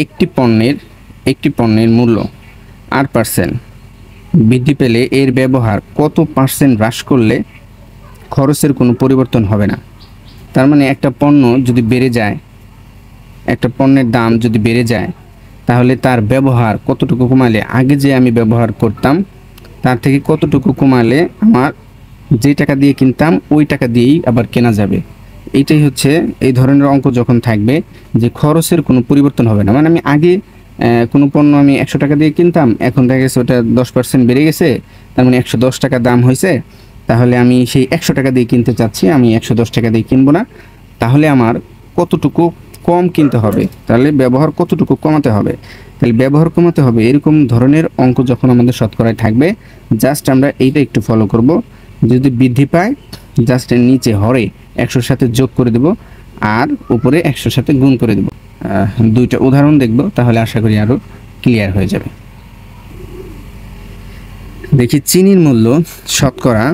একটি পণ্যের মূল্য 8% বৃদ্ধি পেলে এর ব্যবহার কত পার্সেন্ট হ্রাস করলে খরচের কোনো পরিবর্তন হবে না। তার মানে একটা পণ্য যদি বেড়ে যায়, একটা পণ্যের দাম যদি বেড়ে যায়, তাহলে তার ব্যবহার কতটুকু কমালে, আগে যে আমি ব্যবহার করতাম তার থেকে কতটুকু কমালে আমার যে টাকা দিয়ে কিনতাম ওই টাকা দিয়েই আবার কেনা যাবে। এইটাই হচ্ছে এই ধরনের অঙ্ক যখন থাকবে যে খরচের কোনো পরিবর্তন হবে না। মানে আমি আগে কোনো পণ্য আমি 100 টাকা দিয়ে কিনতাম, এখন দেখা গেছে ওটা 10% বেড়ে গেছে, তার মানে 110 টাকা দাম হয়েছে। তাহলে আমি সেই 100 টাকা দিয়ে কিনতে চাচ্ছি, আমি 110 টাকা দিয়ে কিনবো না। তাহলে আমার কতটুকু কম কিনতে হবে, তাহলে ব্যবহার কতটুকু কমাতে হবে, তাহলে ব্যবহার কমাতে হবে। এরকম ধরনের অঙ্ক যখন আমাদের শতকরায় থাকবে, জাস্ট আমরা এইটা একটু ফলো করব। যদি বৃদ্ধি পায়, জাস্ট নিচে হরে 100-র সাথে যোগ করে দেব, আর উপরে 100-র সাথে গুণ করে দেব। দুইটা উদাহরণ দেখব, তাহলে আশা করি আরও ক্লিয়ার হয়ে যাবে। দেখি, চিনির মূল্য শতকরা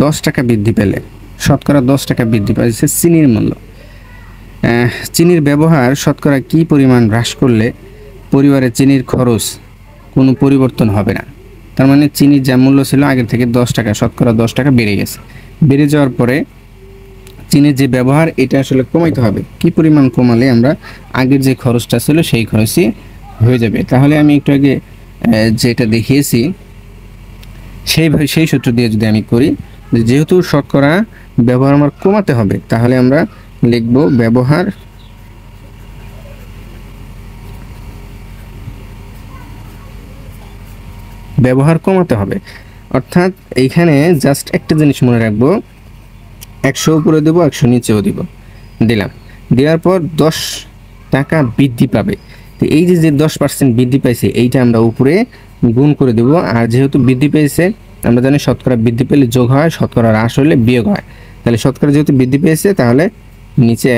10 টাকা বৃদ্ধি পেলে, শতকরা 10 টাকা বৃদ্ধি পাইছে চিনির মূল্য। চিনির ব্যবহার শতকরা কী পরিমাণ হ্রাস করলে পরিবারে চিনির খরচ কোনো পরিবর্তন হবে না। তার মানে চিনির যা মূল্য ছিল আগের থেকে 10 টাকা, শতকরা 10 টাকা বেড়ে গেছে। বেড়ে যাওয়ার পরে চিনির যে ব্যবহার এটা আসলে কমাইতে হবে। কি পরিমাণ কমালে আমরা আগের যে খরচটা ছিল সেই খরচই হয়ে যাবে। তাহলে আমি একটু আগে যেটা দেখিয়েছি সেই সূত্র দিয়ে যদি আমি করি, যেহেতু শতকরা ব্যবহার আমার কমাতে হবে, তাহলে আমরা লিখব ব্যবহার কমাতে হবে। অর্থাৎ এইখানে জাস্ট একটা জিনিস মনে রাখবো, 100 উপরে দেবো, 100 নিচেও দিলাম। দেওয়ার পর 10 টাকা বৃদ্ধি পাবে। তো এই যে 10% বৃদ্ধি পাইছে, এইটা আমরা উপরে গুণ করে দেব। আর যেহেতু বৃদ্ধি পেয়েছে, আমরা জানি শতকরা বৃদ্ধি পেলে যোগ হয়, শতকরা হ্রাস হলে বিয়োগ হয়। তাহলে শতকরা যেহেতু বৃদ্ধি পেয়েছে, তাহলে নিচে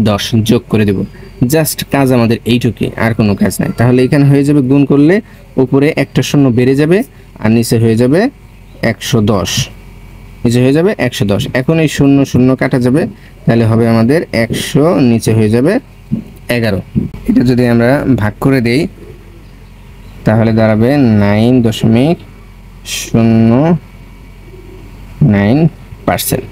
10 যোগ করে দেব। জাস্ট কাজ আমাদের এইটুকুই, আর কোনো কাজ নাই। তাহলে এখানে হয়ে যাবে, গুণ করলে উপরে একটা শূন্য বেড়ে যাবে, আর নিচে হয়ে যাবে 110, নিচে হয়ে যাবে 110। এখন এই শূন্য শূন্য কাটা যাবে, তাহলে হবে আমাদের 100, নিচে হয়ে যাবে 11। এটা যদি আমরা ভাগ করে দেই, তাহলে দাঁড়াবে 9.09%।